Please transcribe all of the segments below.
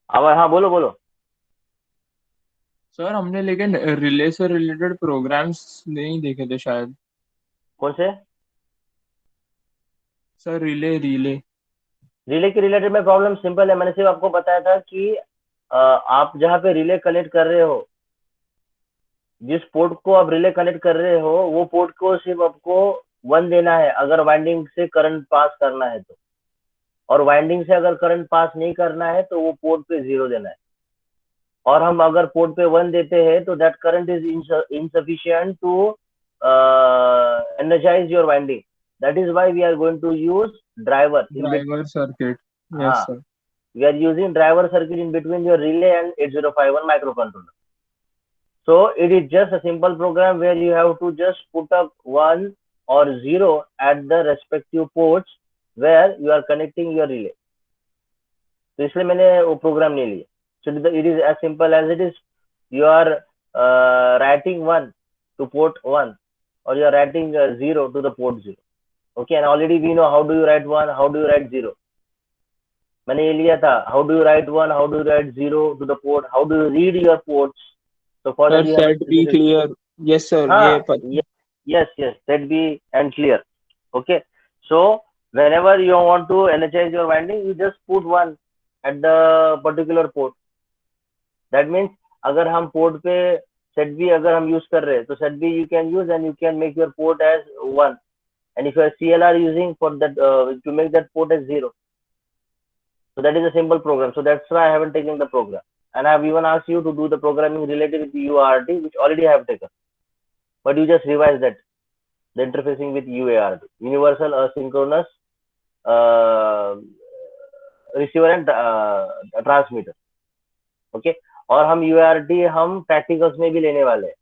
अब हाँ, बोलो बोलो। सर हमने लेकिन रिले से रिलेटेड प्रोग्राम्स नहीं देखे थे शायद। कौन से? Sir relay relay. रिले के रिलेटेड में प्रॉब्लम सिंपल है, मैंने सिर्फ आपको बताया था कि आप जहाँ पे रिले कनेक्ट कर रहे हो, जिस पोर्ट को आप रिले कनेक्ट कर रहे हो, वो पोर्ट को सिर्फ आपको 1 देना है अगर वाइंडिंग से करंट पास करना है तो। और वाइंडिंग से अगर करंट पास नहीं करना है तो वो पोर्ट पे 0 देना है। और हम अगर पोर्ट पे 1 देते हैं तो that current is insufficient to energize your winding. That is why we are going to use driver in between. Driver circuit. Yes हाँ, sir. we are using driver circuit in between your relay and 8051 microcontroller. So it is just a simple program where you have to just put up 1 or 0 at the respective ports where you are connecting your relay. तो इसलिए मैंने वो programme नहीं लिया. So it is as simple as it is. You are writing 1 to port 1, or you are writing 0 to the port 0. Okay, and already we know how do you write 1, how do you write 0. मैंने ये लिया था, how do you write 1, how do you write 0 to the port, how do you read your ports. So for that sir you have a set B specific. Clear. Yes sir ये हाँ, पता। yes, yes, that be and clear. Okay, so whenever you want to energize your winding, you just put 1 at the particular port. That means अगर हम port पे set B अगर हम use कर रहे हैं तो set B you can use and you can make your port as 1. And if you are CLR using for that to make that port as 0. So that is a simple program. So that's why I haven't taken the program. And I have even asked you to do the programming related with UART, which already I have taken. But you just revise that, the interfacing with UART, Universal Asynchronous uh, Receiver and Transmitter. Okay. और हम UART हम practicals में भी लेने वाले हैं.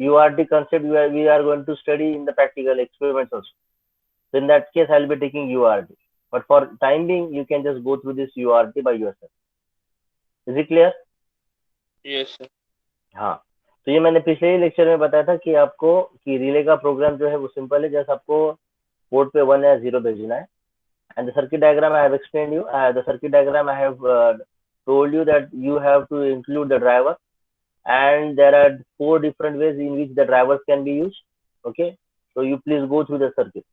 UART concept we are going to study in the practical experiments also. So in that case, I'll be taking UART. But for time being, you can just go through this UART by yourself. Is it clear? Yes sir. हाँ. तो ये मैंने पिछले ही lecture में बताया था कि आपको कि रिले का प्रोग्राम जो है वो सिंपल है, जैसे आपको पोर्ट पे 1 या 0 भेजना है. And the circuit diagram I have explained you. The circuit diagram I have told you that you have to include the driver, and there are 4 different ways in which the drivers can be used. Okay, so you please go through the circuit.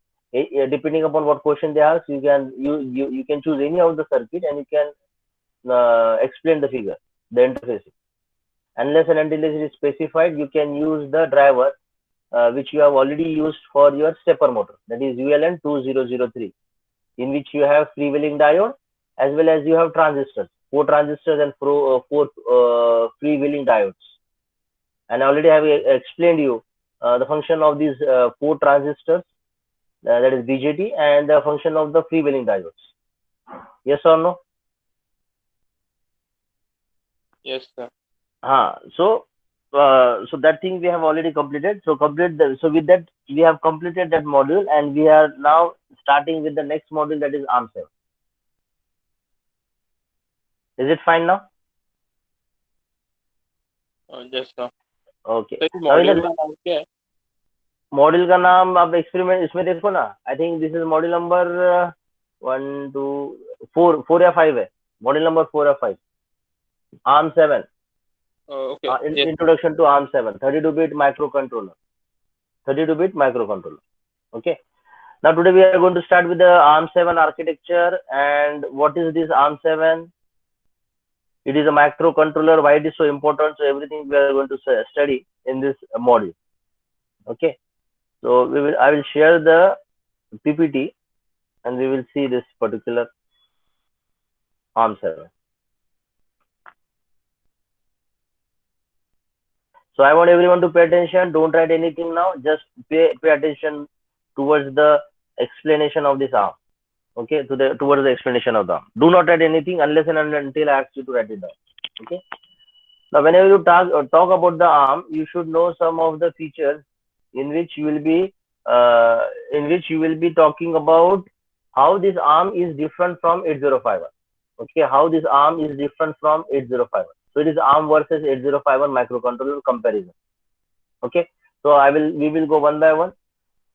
Depending upon what question they ask, you can choose any of the circuit and you can explain the figure, the interface. Unless and until it is specified, you can use the driver which you have already used for your stepper motor, that is ULN 2003, in which you have freewheeling diode as well as you have transistors, 4 transistors and 4 freewheeling diodes. And I already have explained you the function of these 4 transistors, that is BJT, and the function of the freewheeling diodes. Yes or no? Yes sir. So so that thing we have already completed. So so with that we have completed that module, and we are now starting with the next module, that is ARM7. Is it fine now? Yes sir. Okay. Sir इस Now in module the का नाम क्या है? Module का नाम आप experiment इसमें देखो ना. I think this is module number 1 2 4 4 या 5 है. मॉड्यूल नंबर 4 या 5. ARM7. Okay. Yes sir. Introduction to ARM7 32-bit microcontroller. 32-bit microcontroller. Okay. Now today we are going to start with the ARM7 architecture. And what is this ARM7? It is a microcontroller. Why it is so important? So everything we are going to study in this module. Okay. So I will share the PPT and we will see this particular ARM7. So I want everyone to pay attention. Don't write anything now. Just pay attention towards the explanation of this ARM. Okay, towards the explanation of the ARM. Do not write anything unless and until I ask you to write it down. Okay. Now, whenever you talk about the ARM, you should know some of the features in which you will be talking about how this ARM is different from 8051. Okay, how this ARM is different from 8051. So it is ARM versus 8051 microcontroller comparison. Okay, so we will go one by one.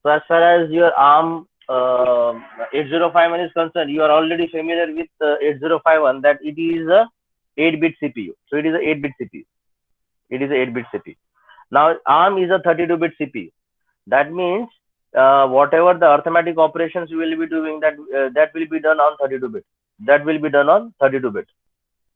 So as far as your ARM 8051 is concerned, you are already familiar with 8051, that it is a 8-bit CPU. So it is a 8-bit CPU. It is a 8-bit CPU. Now ARM is a 32-bit CPU. That means whatever the arithmetic operations you will be doing, that will be done on 32-bit. That will be done on 32-bit.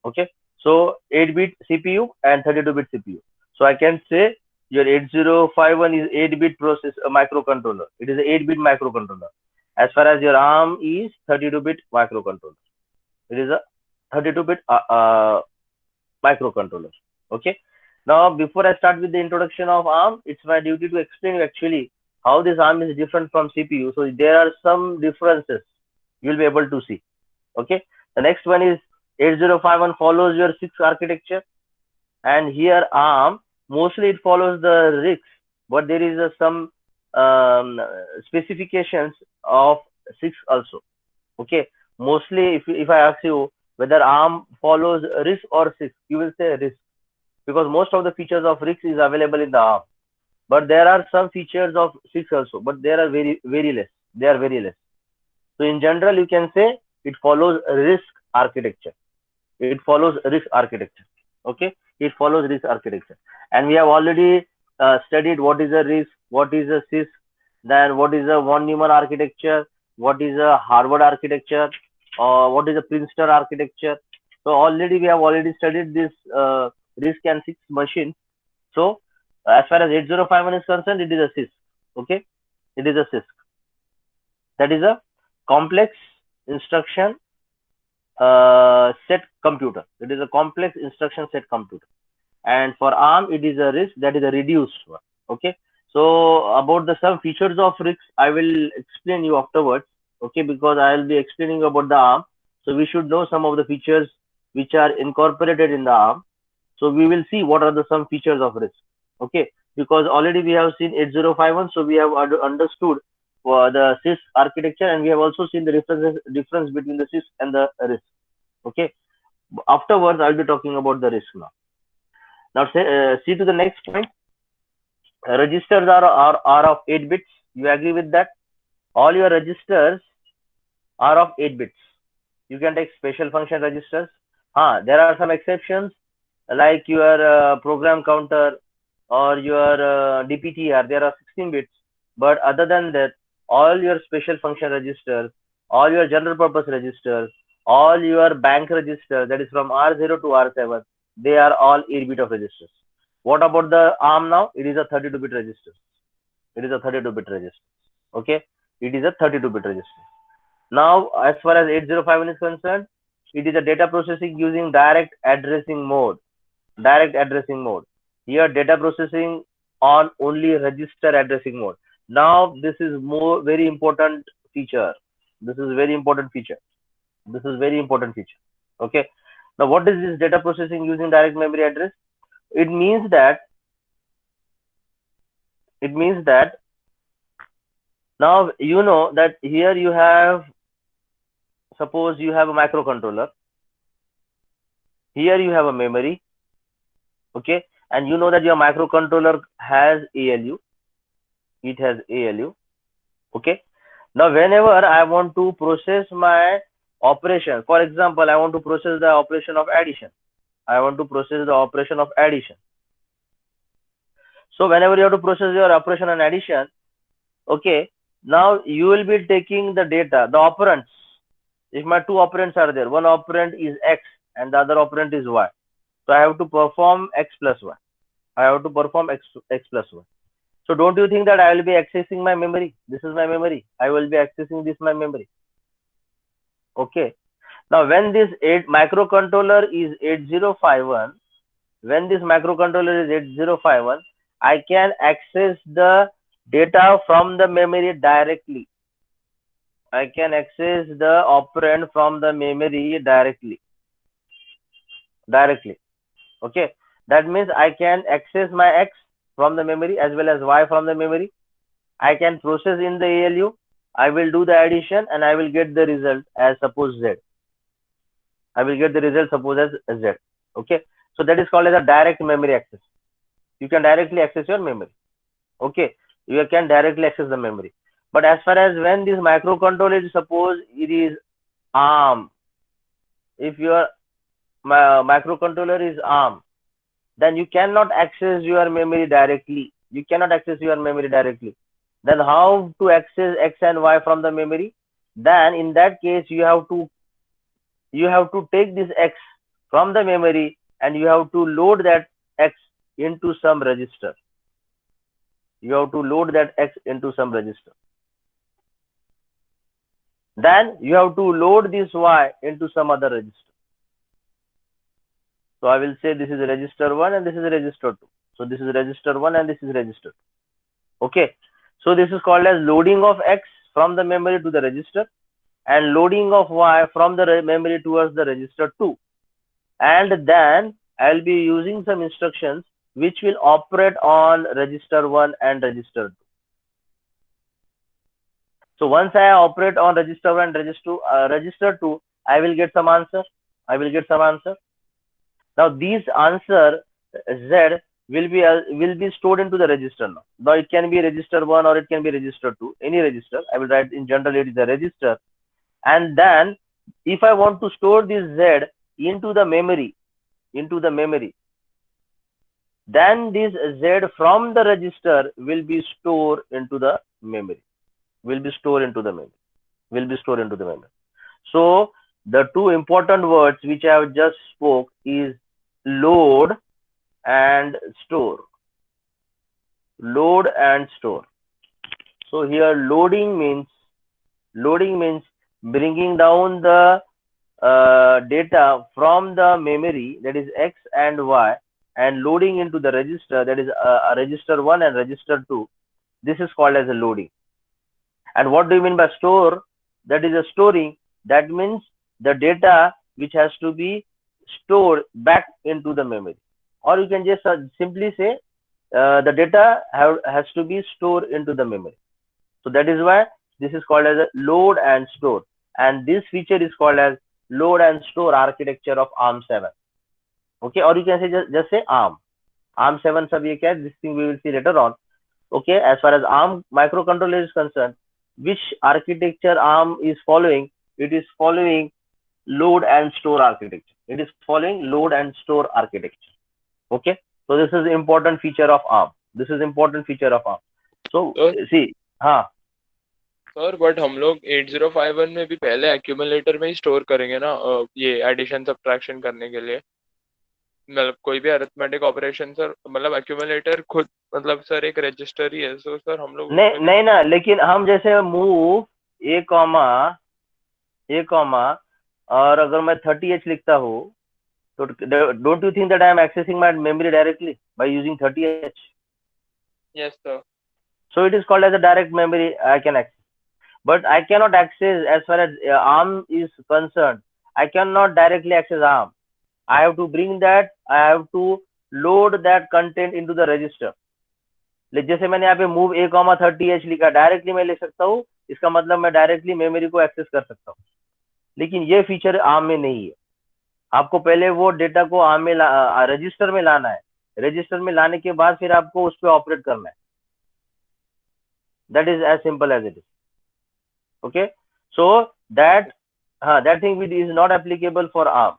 Okay. So 8-bit CPU and 32-bit CPU. So I can say your 8051 is 8-bit process microcontroller. It is a 8-bit microcontroller. As far as your ARM is 32-bit microcontroller. It is a 32-bit microcontroller. Okay. Now, before I start with the introduction of ARM, it's my duty to explain you actually how this ARM is different from CPU. So there are some differences you'll be able to see. Okay. The next one is 8051 follows your CISC architecture, and here ARM mostly it follows the RISC, but there is some specifications of CISC also. Okay. Mostly, if I ask you whether ARM follows RISC or CISC, you will say RISC, because most of the features of RISC is available in the ARM. But there are some features of CISC also, but they are very less. They are very less. So in general, you can say it follows RISC architecture. It follows RISC architecture. Okay, it follows RISC architecture, and we have already studied what is a RISC, what is a CISC, then what is a von Neumann architecture, what is a Harvard architecture, or what is a Princeton architecture. So already we have already studied this RISC and CISC machines. So as far as 8051 is concerned, it is a CISC. Okay, it is a CISC. That is a complex instruction set computer. It is a complex instruction set computer. And for ARM, it is a RISC, that is a reduced one. Okay. So about the some features of RISC, I will explain you afterwards. Okay, because I will be explaining about the ARM. So we should know some of the features which are incorporated in the ARM. So we will see what are the some features of RISC. Okay, because already we have seen 8051, so we have understood the CISC architecture, and we have also seen the difference between the CISC and the RISC. Okay, afterwards I'll be talking about the RISC now. Now see to the next point. Registers are of 8 bits. You agree with that? All your registers are of 8 bits. You can take special function registers. There are some exceptions, like your program counter or your DPTR. There are 16 bits. But other than that, all your special function registers, all your general purpose registers, all your bank registers, that is from R0 to R7, they are all 8-bit of registers. What about the ARM now? It is a 32-bit register. It is a 32-bit register. Okay, it is a 32-bit register. Now, as far as 8051 is concerned, it is a data processing using direct addressing mode. Direct addressing mode. Here, data processing on only register addressing mode. Now, this is very important feature. This is very important feature. This is very important feature. Okay. Now, what is this data processing using direct memory address? It means that now you know that here you have, suppose you have a microcontroller. Here you have a memory. Okay, and you know that your microcontroller has ALU. It has ALU. Okay. Now, whenever I want to process my operation, for example, I want to process the operation of addition. I want to process the operation of addition. So whenever you have to process your operation and addition, okay, now you will be taking the data, the operands. If my two operands are there, one operand is X and the other operand is Y. So I have to perform X plus Y. I have to perform X plus Y. So don't you think that I will be accessing my memory? This is my memory. I will be accessing this my memory. Okay. Now when this microcontroller is 8051, when this microcontroller is 8051, I can access the data from the memory directly. I can access the operand from the memory directly. Okay. That means I can access my X from the memory as well as Y from the memory. I can process in the ALU. I will do the addition and I will get the result as suppose Z. I will get the result suppose as Z. Okay. So that is called as a direct memory access. You can directly access your memory. Okay. You can directly access the memory. But as far as when this microcontroller is, suppose it is ARM. If your microcontroller is ARM, then you cannot access your memory directly. You cannot access your memory directly. Then how to access X and Y from the memory? Then in that case, you have to take this X from the memory and you have to load that X into some register. You have to load that X into some register. Then you have to load this Y into some other register. So I will say this is register 1 and this is register 2. So this is register 1 and this is register 2. Okay. So this is called as loading of X from the memory to the register and loading of Y from the memory towards the register 2. And then I'll be using some instructions which will operate on register 1 and register 2. So once I operate on register 1 and register 2, I will get some answer. Now these answer Z will be stored into the register now. Now it can be register 1 or it can be register 2, any register. I will write in general it is a register. And then if I want to store this Z into the memory, then this Z from the register will be stored into the memory. So the two important words which I have just spoke is load and store. So here loading means bringing down the data from the memory, that is X and Y, and loading into the register, that is register 1 and register 2. This is called as a loading. And what do you mean by store? That is a storing. That means the data which has to be stored back into the memory. Or you can just simply say the data has to be stored into the memory. So that is why this is called as a load and store. And this feature is called as load and store architecture of ARM7. Okay, or you can say just say ARM7 sab ye kya hai? This thing we will see later on. Okay, as far as ARM microcontroller is concerned, which architecture ARM is following? It is following load and store architecture. Okay, so this is important feature of ARM. So see, sir but हम लोग 8051 में भी पहले accumulator में ही store करेंगे ना, ये addition subtraction करने के लिए, मतलब कोई भी अरिथमेटिक ऑपरेशन सर, मतलब एक्यूमुलेटर खुद मतलब सर एक रजिस्टर ही है, तो सर हम लोग नहीं ना, लेकिन हम जैसे मूव ए कॉमा और अगर मैं 30H लिखता हूँ तो don't you think that I am accessing my memory directly by using 30H? Yes sir. So it is called as a direct memory I can access. But I cannot access, as far as ARM is concerned, I cannot directly access ARM. I have to bring that, I have to load that content into the register. जैसे मैंने यहाँ पे move a 30H लिखा, directly मैं ले सकता हूँ, इसका मतलब मैं डायरेक्टली मेमोरी को एक्सेस कर सकता हूँ, लेकिन ये फीचर ARM में नहीं है. आपको पहले वो डेटा को ARM में रजिस्टर में लाना है, रजिस्टर में लाने के बाद फिर आपको उस पर ऑपरेट करना है. That is as simple as it is. Okay, so that thing is not applicable for ARM.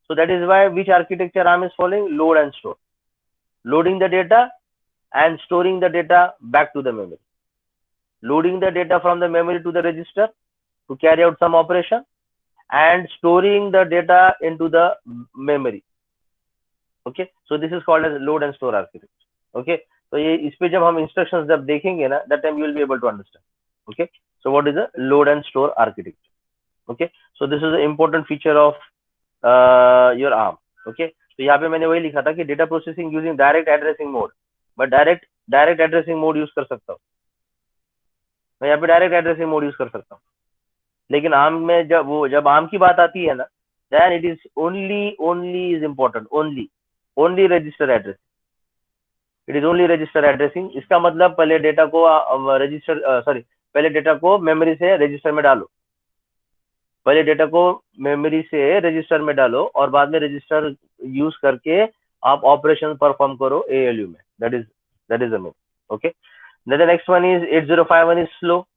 So that is why which architecture ARM is following? Load and store. Loading the data and storing the data back to the memory. Loading the data from the memory to the register to carry out some operation and storing the data into the memory. Okay, so this is called as load and store architecture. Okay, so ये इस पे जब हम instructions जब देखेंगे ना, that time you will be able to understand. Okay, so what is a load and store architecture? Okay, so this is an important feature of your ARM. Okay, तो यहाँ पे मैंने वही लिखा था कि data processing using direct addressing mode, but direct addressing mode use कर सकता हूँ मैं, यहाँ पे direct addressing mode use कर सकता हूँ, लेकिन ARM में जब ARM की बात आती है ना, then it is only is important, only register addressing. It is only register addressing. इसका मतलब पहले डेटा को पहले डेटा को मेमोरी से रजिस्टर में डालो, पहले डेटा को मेमोरी से रजिस्टर में डालो और बाद में रजिस्टर यूज करके आप ऑपरेशन परफॉर्म करो ALU में. That is the main. Okay, then the next one is 8051 is slow.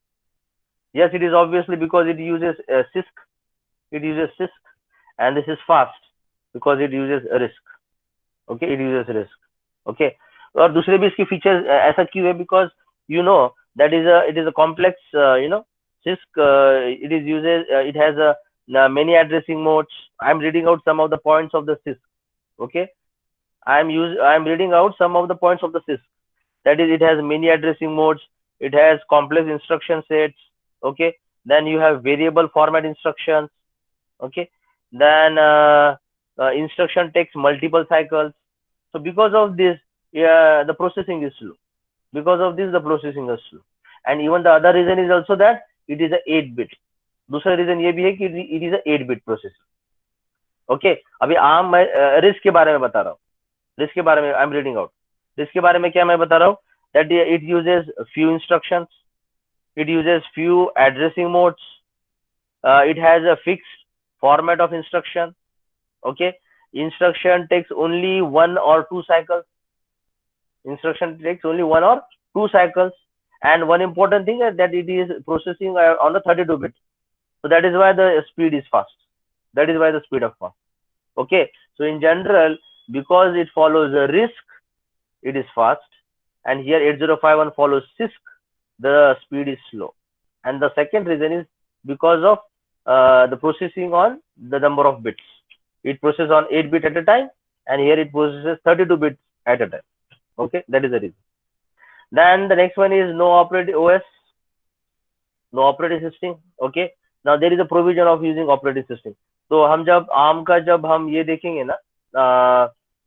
Yes, it is obviously because it uses CISC, and this is fast. because it uses risk. Okay, it uses risk. Okay, और दूसरे भी इसकी features ऐसा क्यों है? because you know that is a it is a complex CISC. It is uses it has a many addressing modes. I'm reading out some of the points of the CISC. Okay, I'm reading out some of the points of the CISC. That is, it has many addressing modes, it has complex instruction sets. Okay, then you have variable format instructions. Okay, then instruction takes multiple cycles. So because of this, yeah, the processing is slow. Because of this, the processing is slow. And even the other reason is also that it is a 8 bit. दूसरा reason ये भी है कि it is a 8 bit processor. Okay, अभी आम मैं risk के बारे में बता रहा हूँ. रिस्क के बारे में I am reading out. Risk के बारे में क्या मैं बता रहा हूँ? that it uses few instructions, it uses few addressing modes, it has a fixed format of instruction. Okay, instruction takes only one or two cycles. Instruction takes only one or two cycles. And one important thing is that it is processing on the 32 bit. So that is why the speed is fast. That is why the speed of fast. Okay, so in general, because it follows a risk, it is fast. And here 8051 follows CISC, the speed is slow. And the second reason is because of the processing on the number of bits. It processes on 8 bit at a time, and here it processes 32 bits at a time. Okay, that is the reason. Then the next one is no operating OS, no operating system. Okay, now there is a provision of using operating system. तो हम जब ARM का जब हम ये देखेंगे ना,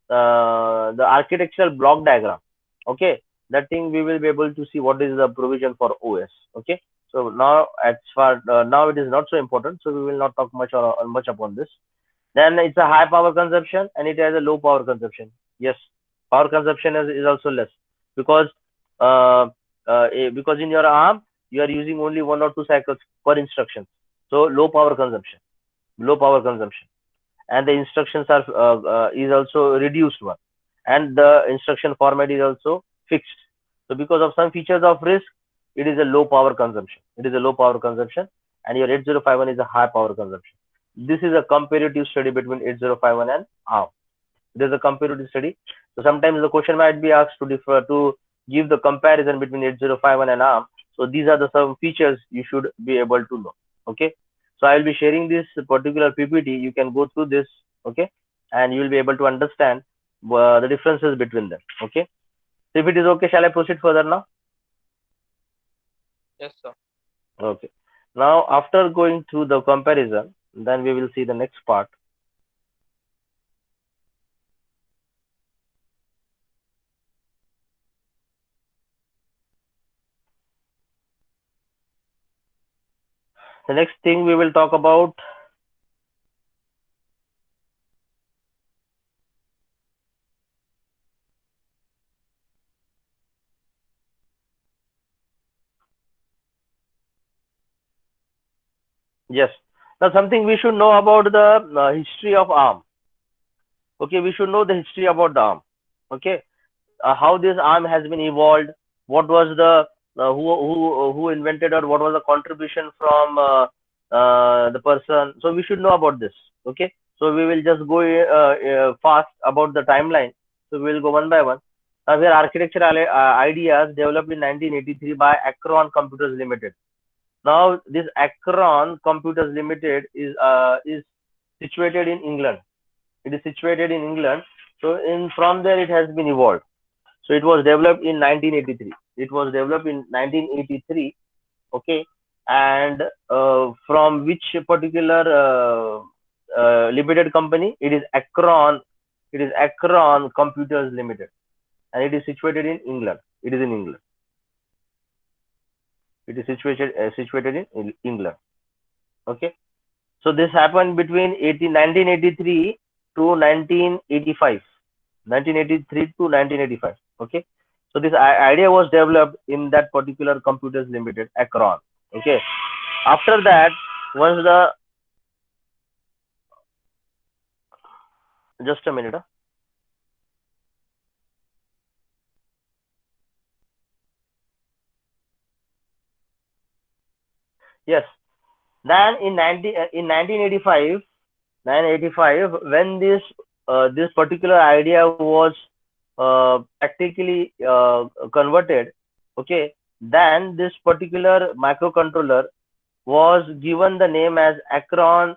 the architectural block diagram, okay, that thing we will be able to see what is the provision for OS. Okay, so now as far now it is not so important, so we will not talk much upon this. Then it's a high power consumption and it has a low power consumption. Yes, power consumption is also less because because in your ARM you are using only one or two cycles per instruction, so low power consumption, and the instructions are is also reduced one, and the instruction format is also fixed. So because of some features of risk, it is a low power consumption. And your 8051 is a high power consumption. This is a comparative study between 8051 and ARM. It is a comparative study. So sometimes the question might be asked to give the comparison between 8051 and ARM. So these are the some features you should be able to know. Okay. So I will be sharing this particular PPT. You can go through this. Okay. And you will be able to understand the differences between them. Okay. So if it is okay, shall I proceed further now? Yes, sir. Okay. Now, after going through the comparison, then we will see the next part. The next thing we will talk about yes. Now something we should know about the history of ARM. Okay, we should know the history about the ARM. Okay, how this ARM has been evolved. What was the who invented, or what was the contribution from the person? So we should know about this. Okay, so we will just go fast about the timeline. So we will go one by one. Here architectural ideas developed in 1983 by Acron Computers Limited. Now this Acron Computers Limited is situated in England. It is situated in England. So from there it has been evolved. So it was developed in 1983. It was developed in 1983. Okay, and from which particular limited company? It is Acron. It is Acron Computers Limited, and it is situated in England. It is in England. It is situated in England. Okay, so this happened between 1983 to 1985. 1983 to 1985. Okay, so this idea was developed in that particular Computers Limited, Acron. Okay, after that, once the just a minute. Yes, then in 1985, 985, when this particular idea was practically converted, okay, then this particular microcontroller was given the name as Acron,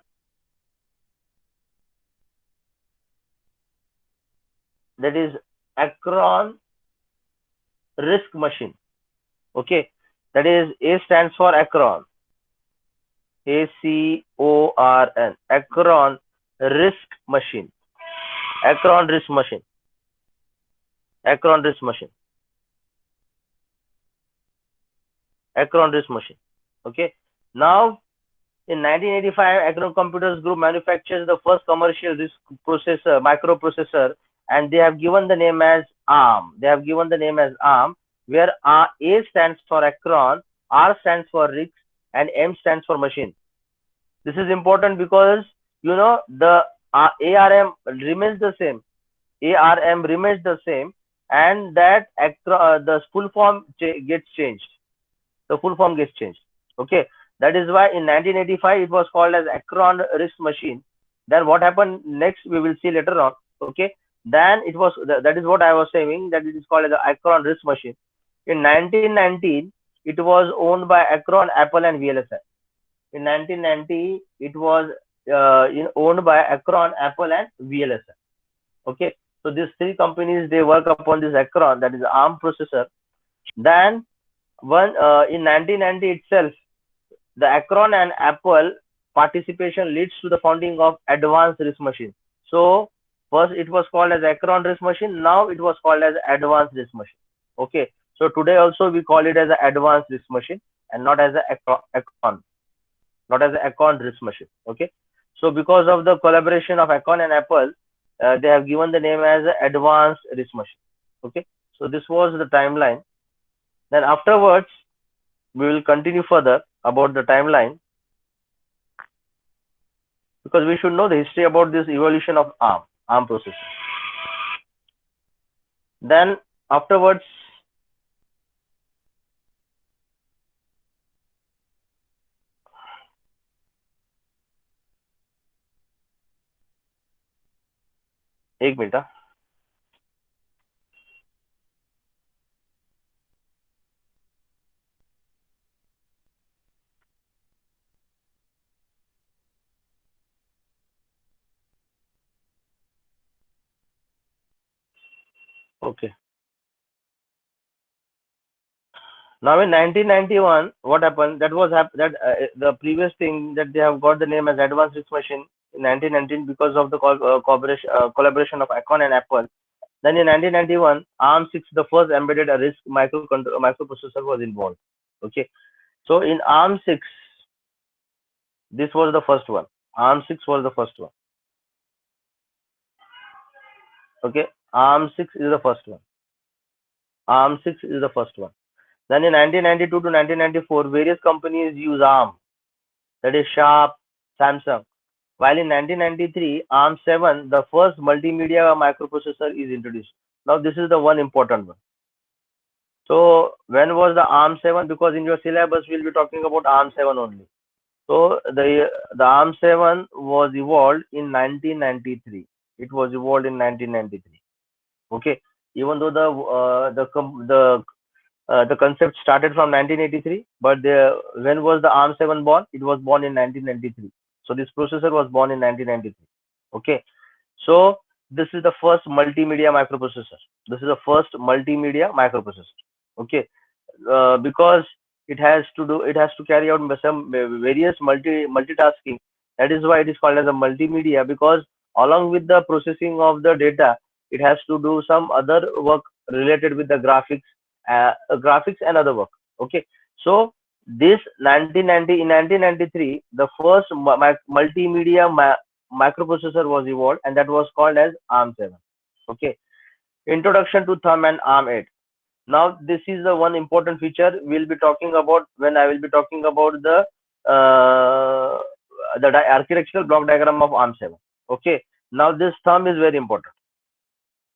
that is Acron RISC machine. Okay, that is A stands for Acron, ACORN, Acron RISC machine, Acron RISC machine, Acron RISC machine, Acron RISC machine. Okay, now in 1985, Acron Computers Group manufactures the first commercial RISC processor, microprocessor, and they have given the name as ARM. They have given the name as ARM, where A stands for Acron, R stands for RISC, and M stands for machine. This is important because the ARM remains the same. ARM remains the same, and that the full form gets changed. The full form gets changed. Okay, that is why in 1985 it was called as Acron RISC machine. Then what happened next we will see later on. Okay, then it was that is what I was saying, that it is called as the Acron RISC machine. In 1919 it was owned by Acron, Apple, and VLSI. In 1990 it was owned by Acron, Apple, and VLSI. Okay, so these three companies, they work upon this Acron, that is ARM processor. Then in 1990 itself, the Acron and Apple participation leads to the founding of Advanced RISC machine. So first it was called as Acron RISC machine, now it was called as Advanced RISC machine. Okay, so today also we call it as an Advanced RISC machine and not as a Acron, not as an Acron RISC machine. Okay, so because of the collaboration of Acron and Apple, they have given the name as Advanced RISC machine. Okay, so this was the timeline. Then afterwards we will continue further about the timeline, because we should know the history about this evolution of ARM processor. Then afterwards, एक minute. Okay. Now in 1991, what happened? That was that the previous thing that they have got the name as Advanced RISC machine in 1919 because of the collaboration of Acron and Apple. Then in 1991, ARM6, the first embedded RISC microprocessor, was involved. Okay, so in ARM6, this was the first one. ARM6 was the first one. Okay, ARM6 is the first one. ARM6 is the first one. Then in 1992 to 1994, various companies use ARM, that is Sharp, Samsung. While in 1993, ARM7, the first multimedia microprocessor, is introduced. Now this is the one important one. So when was the ARM7? Because in your syllabus we'll be talking about ARM7 only. So the ARM7 was evolved in 1993. It was evolved in 1993. Okay, even though the concept started from 1983, but when was the ARM7 born? It was born in 1993. So this processor was born in 1993. Okay, so this is the first multimedia microprocessor. This is the first multimedia microprocessor. Okay, because it has to carry out some various multitasking. That is why it is called as a multimedia, because along with the processing of the data, it has to do some other work related with the graphics and other work. Okay, so this in 1993, the first multimedia microprocessor was evolved, and that was called as ARM7. Okay, introduction to Thumb and ARM8. Now this is the one important feature we'll be talking about when I will be talking about the architectural block diagram of ARM7. Okay, now this thumb is very important.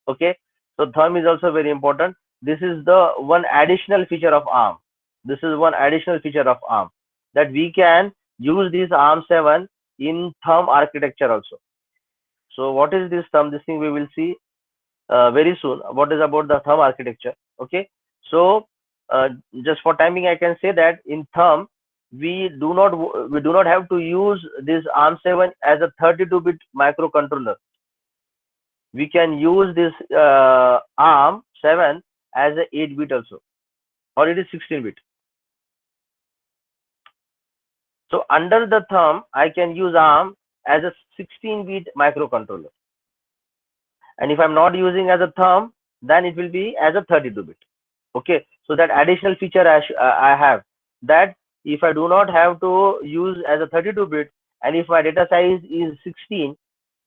Okay, so thumb is also very important. This is the one additional feature of ARM. This is one additional feature of ARM, that we can use this ARM7 in thumb architecture also. So what is this thumb? This thing we will see very soon. What is about the thumb architecture? Okay. So just for timing, I can say that in thumb we do not have to use this ARM7 as a 32-bit microcontroller. We can use this ARM7 as a 8-bit also, or it is 16-bit. So under the thumb, I can use ARM as a 16-bit microcontroller. And if I'm not using as a thumb, then it will be as a 32-bit. Okay, so that additional feature I have, that if I do not have to use as a 32-bit, and if my data size is 16,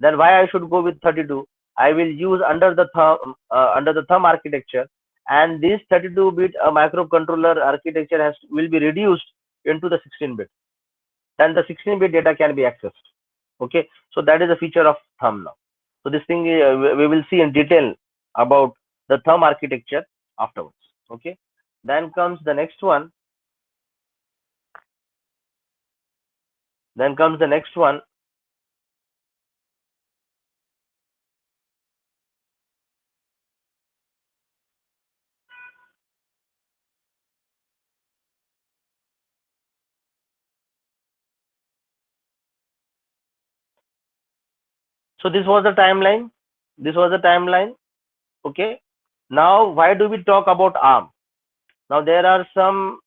then why I should go with 32? I will use under the thumb architecture, and this 32-bit microcontroller architecture will be reduced into the 16-bit. Then the 16-bit data can be accessed. Okay, so that is a feature of thumb now. So this thing we will see in detail about the thumb architecture afterwards. Okay, then comes the next one. So this was the timeline. Okay, now why do we talk about ARM? Now there are some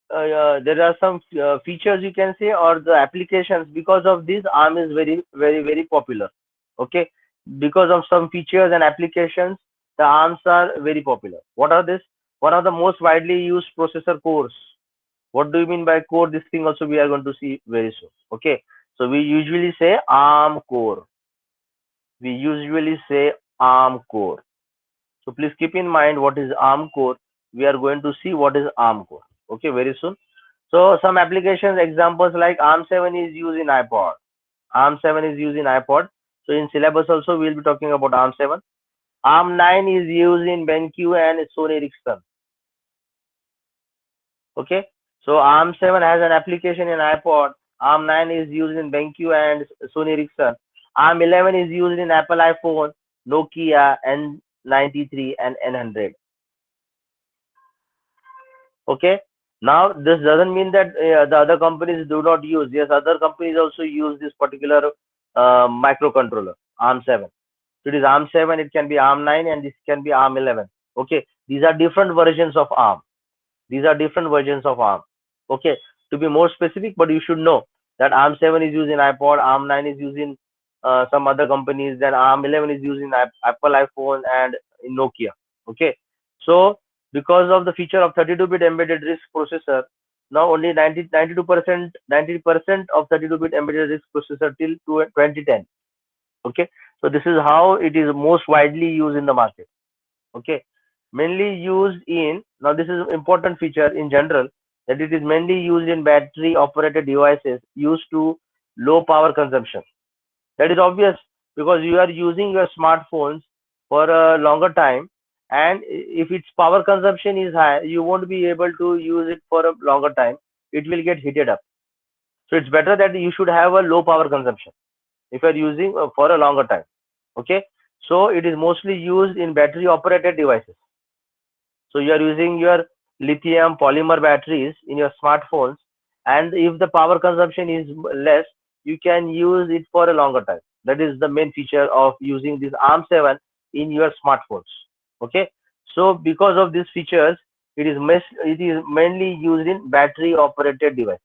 features, you can say, or the applications. Because of this, ARM is very popular. Okay, because of some features and applications, the ARMs are very popular. What are this? One of the most widely used processor cores. What do you mean by core? This thing also we are going to see very soon. Okay, so we usually say ARM core. So please keep in mind what is ARM core. We are going to see what is ARM core. Okay, very soon. So some applications examples like ARM7 is used in iPod. So in syllabus also we will be talking about ARM7. ARM9 is used in BenQ and Sony Ericsson. Okay, so ARM7 has an application in iPod. ARM9 is used in BenQ and Sony Ericsson. ARM11 is used in Apple iPhone, Nokia, N93 and N100. Okay, now this doesn't mean that the other companies do not use. Yes, other companies also use this particular microcontroller, ARM7. So it is ARM7, it can be ARM9, and this can be ARM11. Okay, these are different versions of ARM. Okay, to be more specific, but you should know that ARM7 is used in iPod, ARM9 is used in some other companies, then ARM11 is used in Apple iPhone and in Nokia. Okay, so because of the feature of 32-bit embedded RISC processor, now only 90% of 32-bit embedded RISC processor till 2010. Okay, so this is how it is most widely used in the market. Okay, mainly used in, now this is important feature in general, that it is mainly used in battery operated devices used to low power consumption. That is obvious, because you are using your smartphones for a longer time, and if its power consumption is high, you won't be able to use it for a longer time. It will get heated up. So it's better that you should have a low power consumption if you are using for a longer time. Okay, so it is mostly used in battery operated devices. So you are using your lithium polymer batteries in your smartphones, and if the power consumption is less, you can use it for a longer time. That is the main feature of using this ARM7 in your smartphones. Okay, so because of these features, it is mainly used in battery operated devices.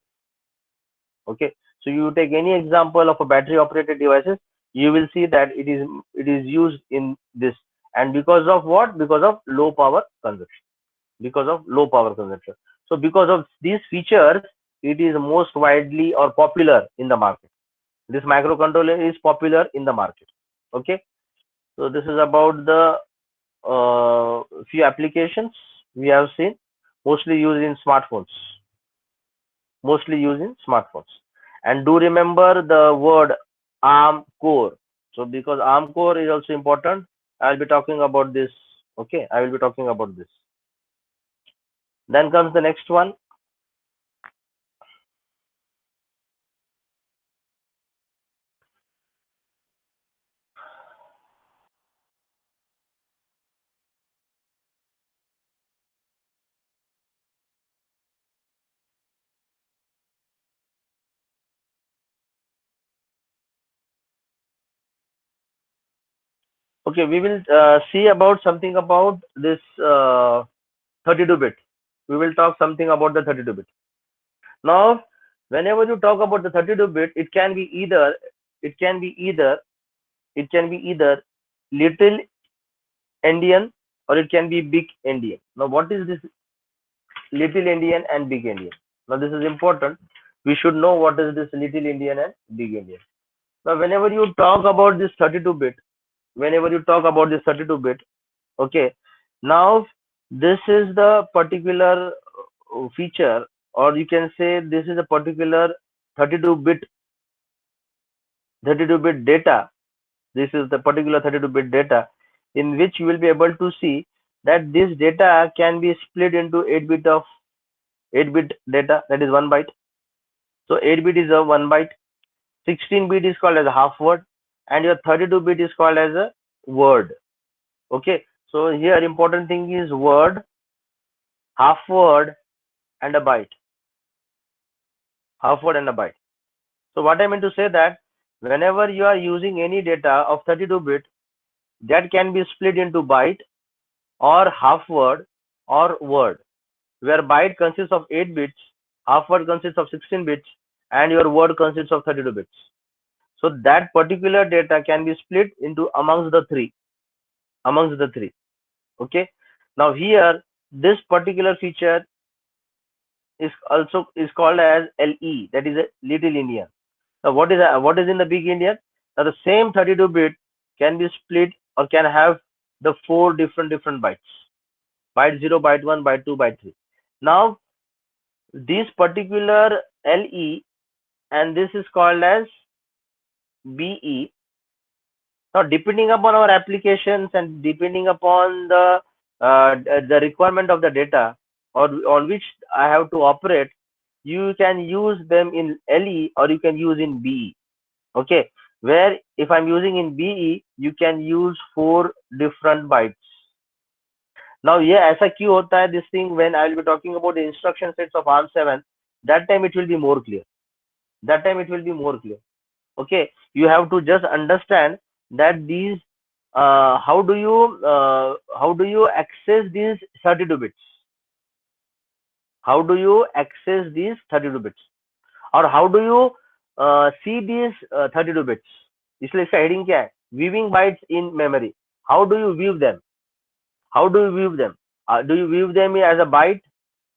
Okay, so you take any example of a battery operated devices, you will see that it is used in this. And because of what? Because of low power consumption. So because of these features, it is most widely or popular in the market. This microcontroller is popular in the market. Okay, so this is about the few applications we have seen, mostly used in smartphones. And do remember the word ARM core. So because ARM core is also important, I'll be talking about this. Okay, I will be talking about this. Then comes the next one. Okay, we will see about something about this 32-bit. We will talk something about the 32-bit. Now, whenever you talk about the 32-bit, it can be either, it can be either, it can be either little Indian or it can be big Indian. Now, what is this little Indian and big Indian? Now, this is important. We should know what is this little Indian and big Indian. Now, whenever you talk about this 32-bit, whenever you talk about this 32-bit, okay, now this is the particular feature, or you can say this is a particular 32-bit 32-bit data. This is the particular 32-bit data in which you will be able to see that this data can be split into 8-bit of 8-bit data, that is 1 byte. So 8-bit is a 1 byte, 16-bit is called as a half word, and your 32-bit is called as a word. Okay, so here important thing is word, half word, and a byte. Half word and a byte. So what I mean to say that whenever you are using any data of 32-bit, that can be split into byte or half word or word, where byte consists of 8 bits, half word consists of 16 bits, and your word consists of 32 bits. So that particular data can be split into amongst the three. Okay. Now here, this particular feature is called as LE, that is a little Indian. Now what is in the big Indian? Now the same 32-bit can be split or can have the 4 different bytes. Byte 0, byte 1, byte 2, byte 3. Now this particular LE, and this is called as BE. Now depending upon our applications and depending upon the requirement of the data or on which I have to operate, you can use them in LE or you can use in BE. Okay, where if I'm using in BE, you can use 4 different bytes. Now ये ऐसा क्यों होता है this thing? When I will be talking about the instruction sets of ARM7, that time it will be more clear. Okay, you have to just understand that these how do you access these 32 bits? How do you access these 32 bits? Or how do you see these 32 bits? इसलिए इसका heading क्या है? Viewing bytes in memory. How do you view them? Do you view them as a byte?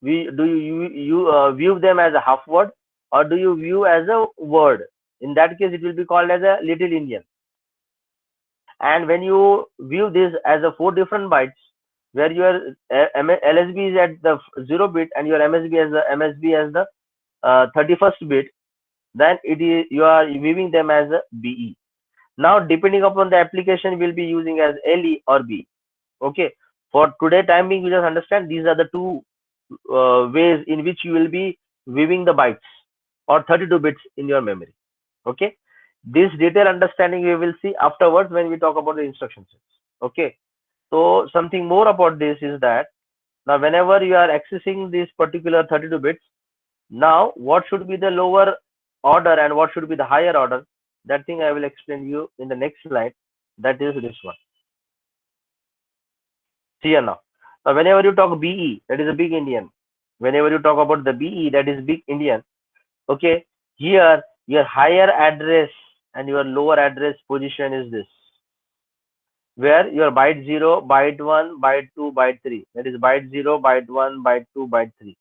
Do you view them as a half word, or do you view as a word? In that case, it will be called as a little Indian. And when you view this as a 4 different bytes, where your LSB is at the 0 bit and your MSB as the 31st bit, then you are viewing them as a BE. Now, depending upon the application, we'll be using as LE or BE. Okay. For today time being, you just understand these are the 2 ways in which you will be viewing the bytes or 32 bits in your memory. Okay, this detailed understanding we will see afterwards when we talk about the instruction sets. Okay, so something more about this is that now whenever you are accessing this particular 32 bits, now what should be the lower order and what should be the higher order, that thing I will explain you in the next slide. That is this one. See here now. Now whenever you talk BE, that is a big Indian. Whenever you talk about the BE, that is big Indian. Okay, here your higher address and your lower address position is this, where your byte 0, byte 1, byte 2, byte 3, that is byte 0, byte 1, byte 2, byte 3.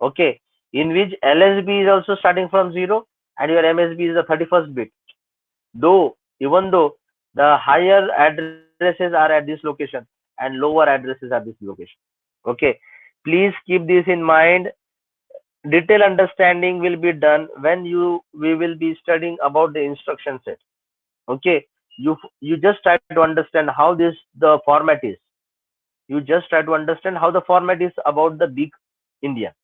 Okay, in which LSB is also starting from 0 and your MSB is the 31st bit, though even though the higher addresses are at this location and lower addresses are this location. Okay, please keep this in mind. Detailed understanding will be done when we will be studying about the instruction set. Okay, you just try to understand how the format is. You just try to understand how the format is about the big India.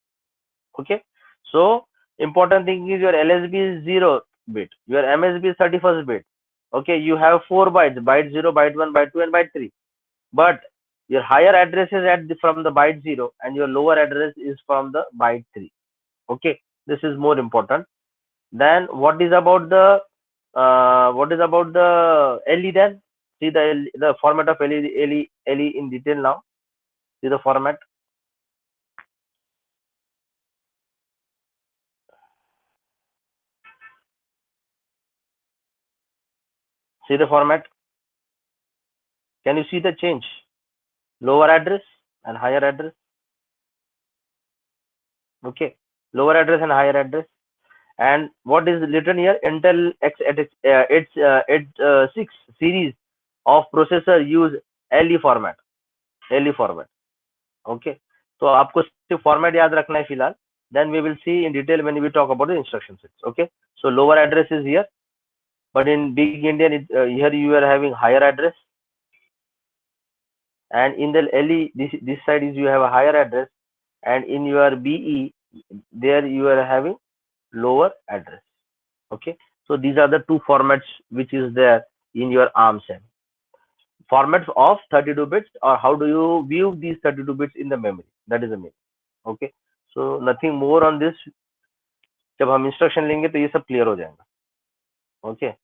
Okay, so important thing is your LSB is 0 bit, your MSB is 31st bit. Okay, you have 4 bytes, byte 0, byte 1, byte 2, and byte 3. But your higher address is from the byte 0 and your lower address is from the byte 3. Okay, this is more important. Then what is about the LE then? See the format of LE in detail now. See the format. See the format. Can you see the change? Lower address and higher address. Okay, lower address and higher address. And what is written here? Intel x86 series of processor use LE format. LE format. Okay. तो आपको सिर्फ format याद रखना है फिलहाल. Then we will see in detail when we talk about the instruction sets. Okay. So lower address is here, but in big Indian here you are having higher address, and in the LE this side is you have a higher address, and in your BE there you are having lower address. Okay, so these are the two formats which is there in your ARM7. Formats of 32 bits, or how do you view these 32 bits in the memory? That is the main. Okay, so nothing more on this. जब हम instruction लेंगे तो ये सब clear हो जाएगा. Okay,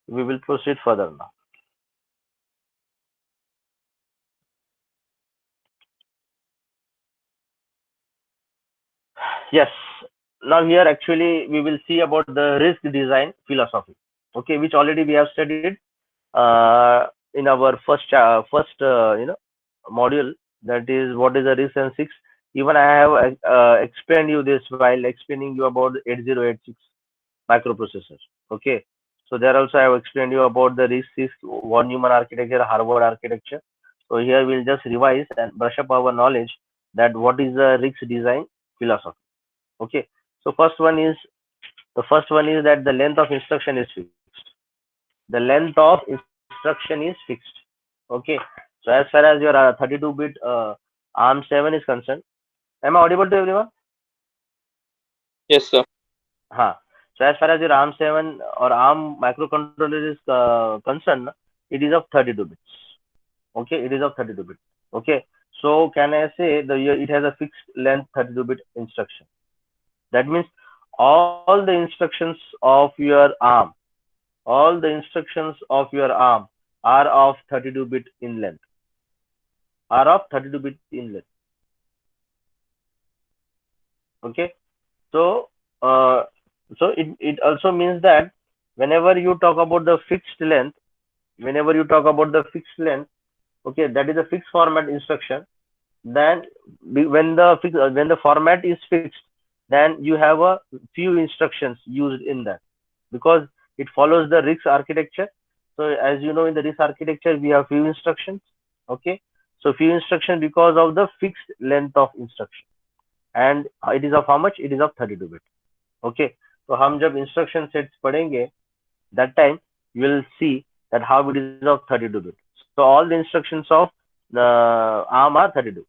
we will proceed further now. Yes, now here actually we will see about the RISC design philosophy. Okay, which already we have studied in our first module, that is what is the RISC and 6. Even I have explained you this while explaining you about the 8086 microprocessor. Okay, so there also I have explained you about the RISC 6 von Neumann architecture, Harvard architecture. So here we'll just revise and brush up our knowledge that what is the RISC design philosophy. Okay, so first one is that the length of instruction is fixed. The length of instruction is fixed. Okay, so as far as your 32-bit ARM7 is concerned, am I audible to everyone? Yes, sir. So as far as your ARM7 or ARM microcontroller is concerned, it is of 32 bits. Okay, it is of 32 bits. Okay, so can I say it has a fixed length 32-bit instruction? That means all the instructions of your ARM, are of 32-bit in length. Okay, so it also means that whenever you talk about the fixed length, okay, that is a fixed format instruction. Then when the format is fixed, then you have a few instructions used in that, because it follows the RISC architecture. So as you know, in the RISC architecture we have few instructions. Okay, so few instructions because of the fixed length of instruction, and it is of how much? It is of 32 bit. Okay, so हम जब instruction sets पढ़ेंगे, that time you will see that how it is of 32 bit. So all the instructions of the ARM are 32.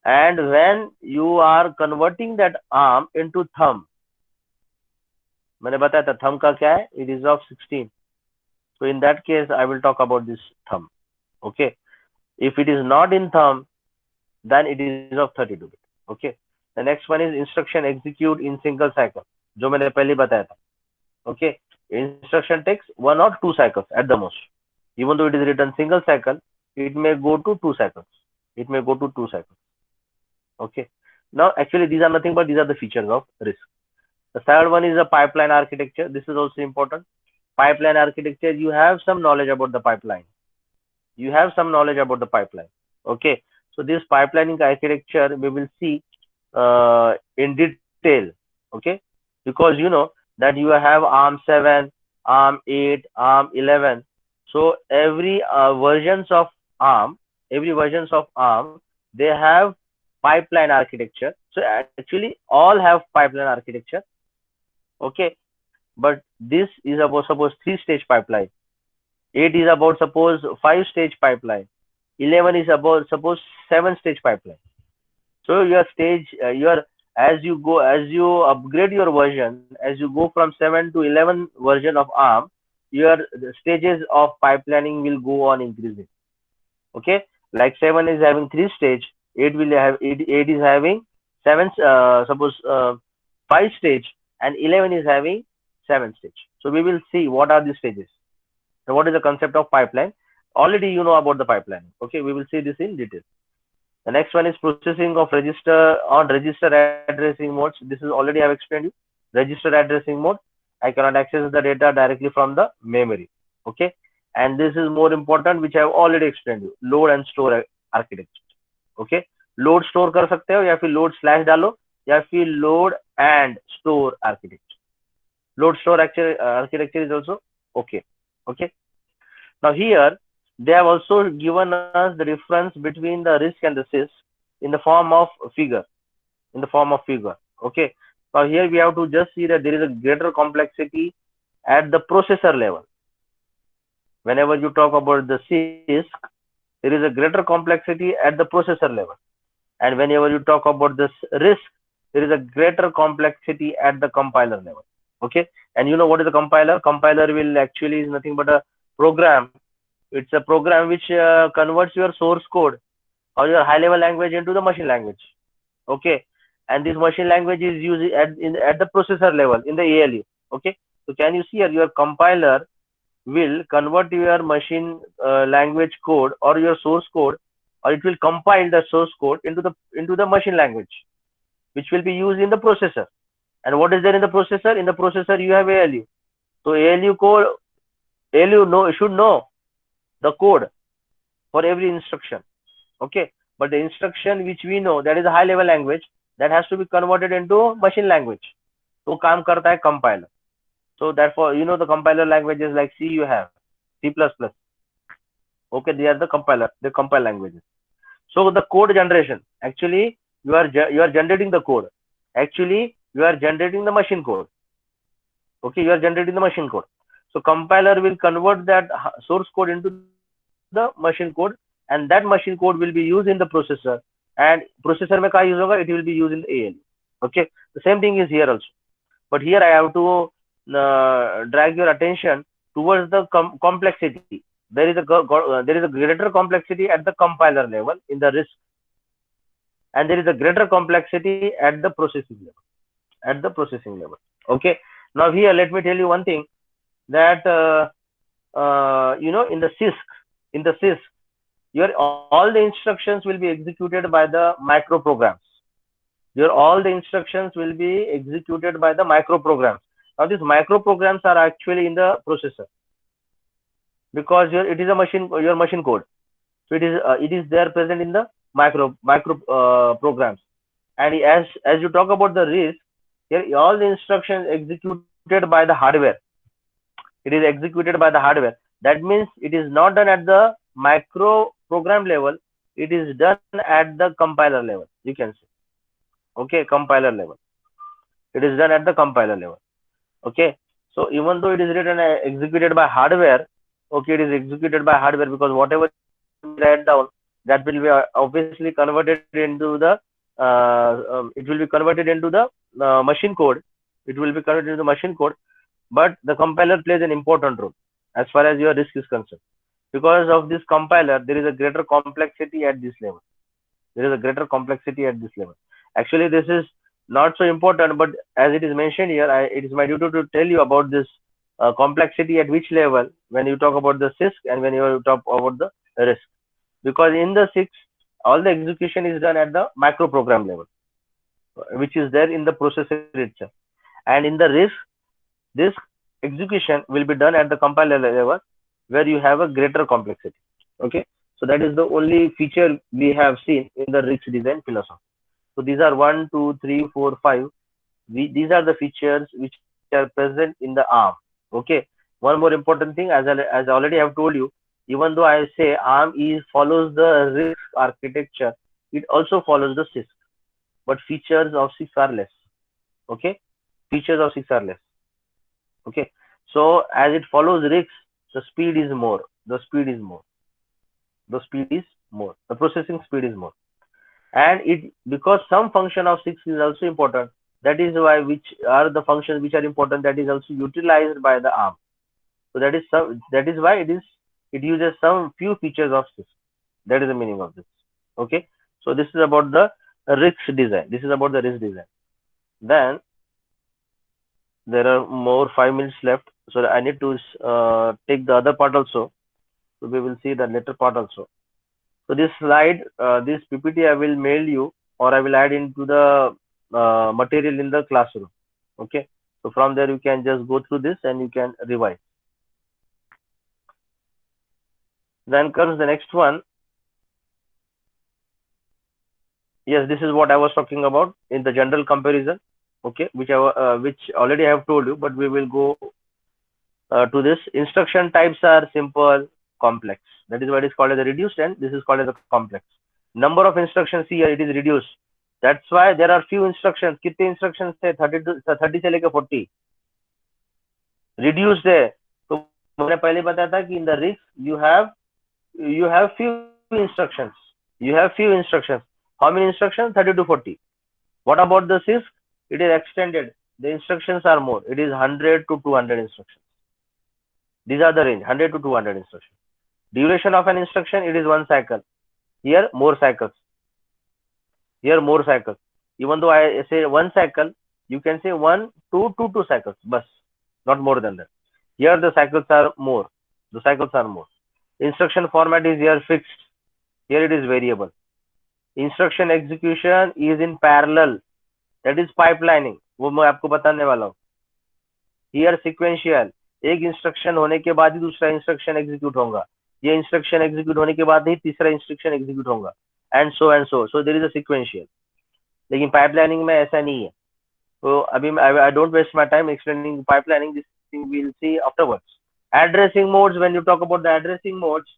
And when you are converting that ARM into thumb, मैंने बताया था thumb का क्या है? It is of 16. So in that case, I will talk about this thumb. Okay, if it is not in thumb, then it is of 32 bit. Okay, the next one is instruction execute in single cycle, जो मैंने पहले बताया था. Okay, instruction takes 1 or 2 cycles at the most. Even though it is written single cycle, it may go to 2 cycles. Okay, now actually these are nothing but these are the features of RISC. The third one is a pipeline architecture. This is also important. Pipeline architecture, you have some knowledge about the pipeline. Okay, so this pipelining architecture we will see in detail. Okay, because you know that you have ARM7, ARM8, ARM11. So every versions of ARM, they have pipeline architecture. So actually all have pipeline architecture. Okay, but this is about suppose 3-stage pipeline. 8 is about suppose 5-stage pipeline. 11 is about suppose 7-stage pipeline. So your stage, as you upgrade your version, as you go from 7 to 11 version of ARM, your stages of pipelining will go on increasing. Okay, like 7 is having 3 stage, 8 is having 7 suppose 5 stage, and 11 is having 7 stage. So we will see what are the stages. So what is the concept of pipeline? already you know about the pipeline. Okay, we will see this in detail. The next one is processing of register on register addressing modes. This is already I have explained you. Register addressing mode. I cannot access the data directly from the memory. Okay, and this is more important, which I have already explained you. Load and store architecture. Okay, load store कर सकते हो या फिर load slash डालो या फिर load and store architecture. Load store architecture is also okay. Okay. Now here they have also given us the difference between the RISC and the sys in the form of figure. In the form of figure. Okay. Now here we have to just see that there is a greater complexity at the processor level. Whenever you talk about the CISC, there is a greater complexity at the processor level. And whenever you talk about this RISC, there is a greater complexity at the compiler level. Okay. And you know what is a compiler? Compiler will actually is nothing but a program. It's a program which converts your source code or your high level language into the machine language. Okay. And this machine language is used at the processor level in the ALU. Okay. So can you see here your compiler will convert your machine language code or your source code, or it will compile the source code into the machine language, which will be used in the processor. And what is there in the processor? In the processor you have ALU. So ALU should know the code for every instruction. Okay, but the instruction which we know, that is a high level language, that has to be converted into machine language. तो काम करता है compiler. So therefore you know the compiler languages like C you have, C++. Okay, they are the compile languages. So the code generation, actually you are generating the code. Actually you are generating the machine code. Okay, you are generating the machine code. So compiler will convert that source code into the machine code, and that machine code will be used in the processor. And processor में कहाँ use होगा? It will be used in the ALU. Okay, the same thing is here also. But here I have to drag your attention towards the complexity. There is a greater complexity at the compiler level in the RISC, and there is a greater complexity at the processing level. At the processing level. Okay. Now here let me tell you one thing, that you know, in the CISC, all the instructions will be executed by the microprograms. All the instructions will be executed by the microprograms. Now these microprograms are actually in the processor, because it is a your machine code. So it is there present in the micro programs. And as you talk about the RISC, here all the instructions executed by the hardware. It is executed by the hardware. That means it is not done at the micro program level. It is done at the compiler level. You can see. Okay, compiler level. It is done at the compiler level. Okay. So even though it is written executed by hardware, okay, it is executed by hardware because whatever you write down, that will be obviously converted into the it will be converted into the machine code. It will be converted into the machine code, but the compiler plays an important role as far as your RISC is concerned. Because of this compiler, there is a greater complexity at this level. There is a greater complexity at this level. Actually, this is not so important, but as it is mentioned here, it is my duty to tell you about this complexity at which level when you talk about the CISC and when you talk about the RISC. Because in the CISC, all the execution is done at the microprogram level, which is there in the processor itself. And in the RISC, this execution will be done at the compiler level, where you have a greater complexity. Okay, so that is the only feature we have seen in the RISC design philosophy. So these are 1, 2, 3, 4, 5. These are the features which are present in the ARM. Okay. One more important thing, as I already have told you, even though I say ARM follows the RISC architecture, it also follows the CISC, but features of CISC are less. Okay, features of CISC are less. Okay, so as it follows RISC, the speed is more. The processing speed is more. And because some function of CISC is also important, that is why which are the functions which are important, that is also utilized by the ARM. So that is why it uses some few features of CISC. That is the meaning of this. Okay, so this is about the RISC design. Then there are more 5 minutes left, so I need to take the other part also. So we will see the later part also. So this slide, this PPT I will mail you, or I will add into the material in the classroom. Okay. So from there you can just go through this and you can revise. Then comes the next one. Yes, this is what I was talking about in the general comparison. Okay, which already I have told you, but we will go to this. Instruction types are simple, complex. That is what is called as a reduced, and this is called as a complex. Number of instructions here, it is reduced. That's why there are few instructions. कितने instructions थे? 30 से लेकर 40 reduced है. तो मैंने पहले बताया था कि in the RISC you have few instructions. You have few instructions. How many instructions? 30 to 40. What about the CISC? It is extended. The instructions are more. It is 100 to 200 instructions. These are the range, 100 to 200 instructions. Duration of an instruction, it is one cycle. Here, more cycles. Here, more cycles. Even though I say one cycle, you can say 1 to 2 cycles, but not more than that. Here, the cycles are more. The cycles are more. Instruction format is here fixed. Here, it is variable. Instruction execution is in parallel. That is pipelining. वो मैं आपको बताने वाला हूँ. Here, sequential. एक instruction होने के बाद ही दूसरा इंस्ट्रक्शन एग्जीक्यूट होगा. ये इंस्ट्रक्शन एग्जीक्यूट होने के बाद ही तीसरा इंस्ट्रक्शन एग्जीक्यूट होगा, and so there is a sequential. लेकिन पाइपलाइनिंग में ऐसा नहीं है. तो अभी I don't waste my time explaining pipelining. This thing we will see afterwards. Addressing modes, when you talk about the addressing modes,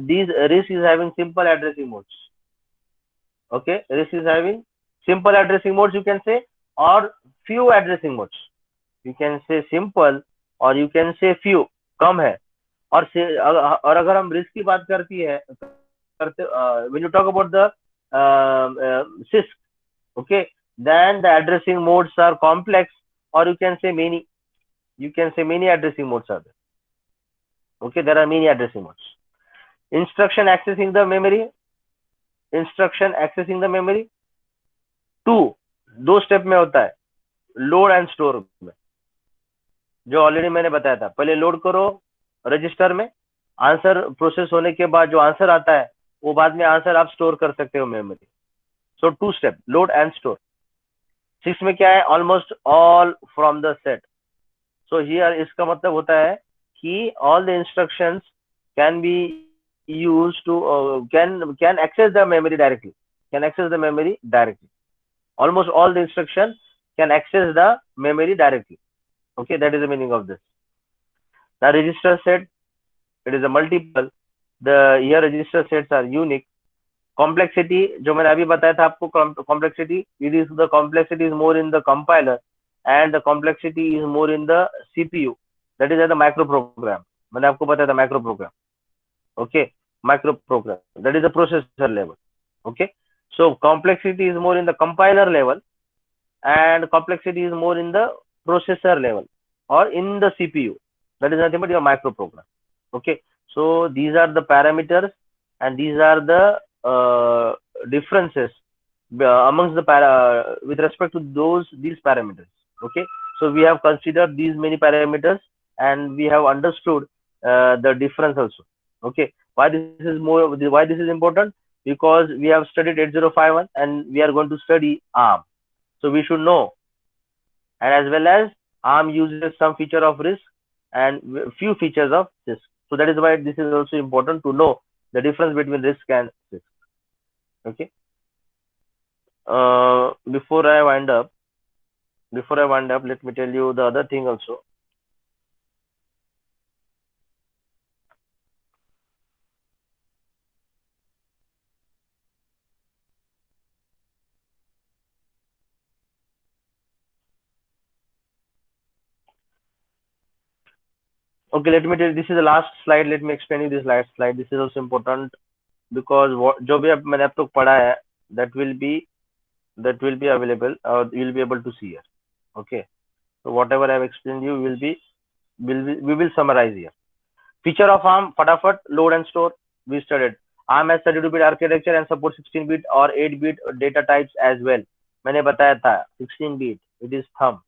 these RISC is having simple addressing modes. Okay, RISC is having simple addressing modes, you can say, or few addressing modes. You can say simple और you can say few, कम है. और अगर हम risk की बात करते when you talk about the CISC, okay, then the addressing modes are complex, or you can say many. You can say many addressing modes are there. Okay, there are many addressing modes. Instruction accessing the memory. Instruction accessing the memory. दो step में होता है, load and store में. जो already मैंने बताया था, पहले लोड करो रजिस्टर में, आंसर प्रोसेस होने के बाद जो आंसर आता है वो बाद में आंसर आप स्टोर कर सकते हो memory. So 2 step, load and store. 6 में क्या है? Almost all from the set. So here इसका मतलब होता है कि all the instructions can be used to can access the memory directly. Can access the memory directly. Almost all the instructions can access the memory directly. Okay, that is the meaning of this. Now register set, it is a multiple. The here register sets are unique. Complexity, जो मैंने अभी बताया था आपको, complexity, the complexity is more in the compiler and the complexity is more in the CPU. That is at the microprogram. मैंने आपको बताया था microprogram. Okay, microprogram. That is the processor level. Okay. So complexity is more in the compiler level and complexity is more in the processor level or in the CPU. That is nothing but your microprogram. Okay. So these are the parameters and these are the differences amongst the with respect to these parameters. Okay. So we have considered these many parameters and we have understood the difference also. Okay. Why this is important? Because we have studied 8051 and we are going to study ARM. So we should know. And as well as ARM uses some feature of RISC and few features of CISC. So that is why this is also important to know the difference between RISC and CISC. Okay. Before I wind up, let me tell you the other thing also. Okay, let me tell you, this is the last slide. Let me explain you this last slide. This is also important because जो भी मैंने अब तक पढ़ा है, that will be available or you will be able to see here. Okay, so whatever I have explained you we will summarize here. Feature of ARM, फटाफट, load and store. We studied ARM has 32-bit architecture and supports 16-bit or 8-bit data types as well. मैंने बताया था 16-bit, it is thumb.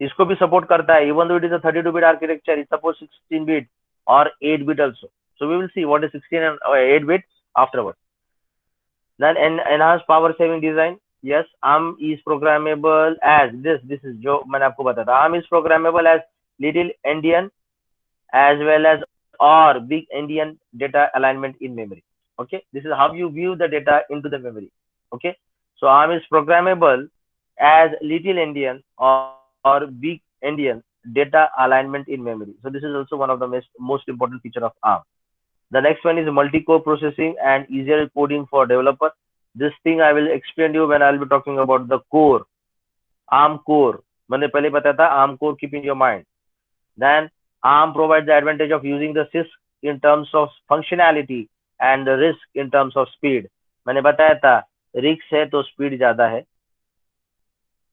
इसको भी support करता है, even though it is a 32-bit architecture, it supports 16-bit or 8-bit also. So we will see what is 16 and 8-bit afterwards. Then enhanced power saving design. Yes, ARM is programmable as this is जो मैंने आपको बताया था. ARM is programmable as little endian as well as or big endian data alignment in memory. Okay, this is how you view the data into the memory. Okay, so ARM is programmable as little endian or big endian data alignment in memory. So this is also one of the most important feature of ARM. The next one is multi-core processing and easier coding for developer. This thing I will explain to you when I will be talking about the core. ARM core. मैंने पहले बताया था ARM core, keep in your mind. Then ARM provides the advantage of using the CISC in terms of functionality and the risk in terms of speed. मैंने बताया था risk है तो speed ज्यादा है.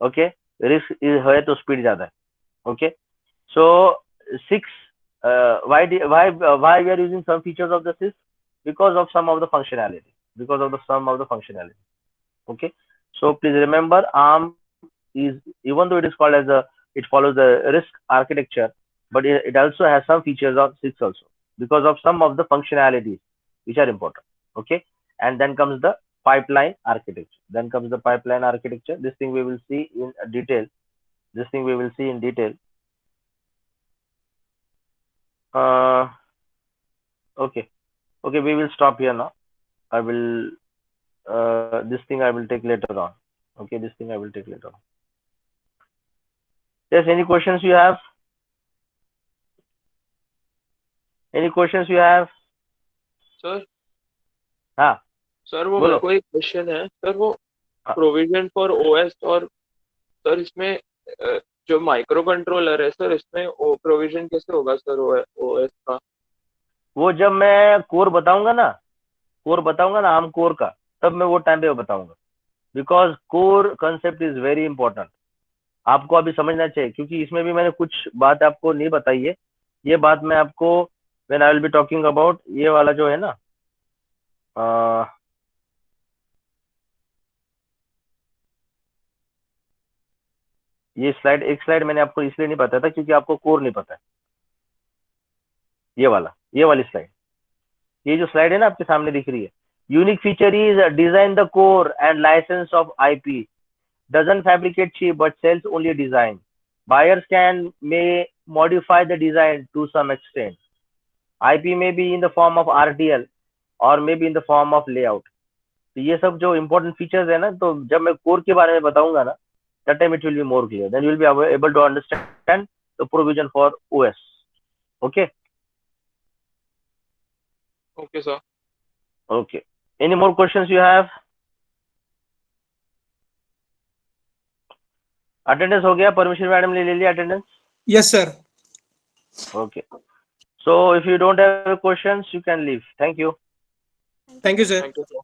ओके, रिस्क है तो स्पीड ज्यादा है. Okay, so 6 why we are using some features of the CISC? Because of some of the functionality. Okay, so please remember ARM is, even though it is called as it follows the RISC architecture, but it also has some features of CISC also because of some of the functionalities which are important. Okay, and then comes the pipeline architecture. This thing we will see in detail. Okay, we will stop here now. I will this thing I will take later on. Okay, Yes, any questions you have? Sir हाँ sir वो बोलो. मेरे को एक question है sir, वो provision for OS, और sir इसमें जो माइक्रो कंट्रोलर है सर, इसमें वो प्रोविजन कैसे होगा सर ओएस का? वो जब मैं कोर बताऊंगा ना आर्म कोर का, तब मैं वो टाइम पे बताऊंगा. Because core concept is very important. आपको अभी समझना चाहिए, क्योंकि इसमें भी मैंने कुछ बात आपको नहीं बताई है. ये बात मैं आपको when I will be talking about ये वाला जो है ना, ये स्लाइड, एक स्लाइड मैंने आपको इसलिए नहीं बताया था क्योंकि आपको कोर नहीं पता है. ये वाली स्लाइड, ये जो स्लाइड है ना आपके सामने दिख रही है, unique feature is design the core and licence of IP, doesn't fabricate chip but sells only design. Buyers may modify the design to some extent. IP may be in the form of RTL or maybe in the form of layout. तो ये सब जो important features है ना, तो जब मैं core के बारे में बताऊंगा ना, that time it will be more clear. Then you will be able to understand the provision for OS. Okay. Okay sir. Okay. Any more questions you have? Attendance हो गया? परमिशन मैडम ने ले लिया attendance? Yes sir. Okay, so if you don't have questions you can leave. Thank you. Thank you sir. Thank you sir.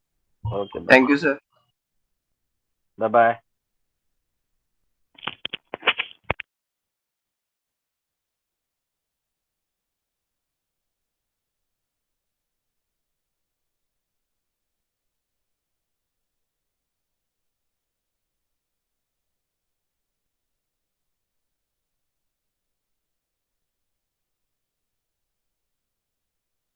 Okay, thank you sir. Bye bye.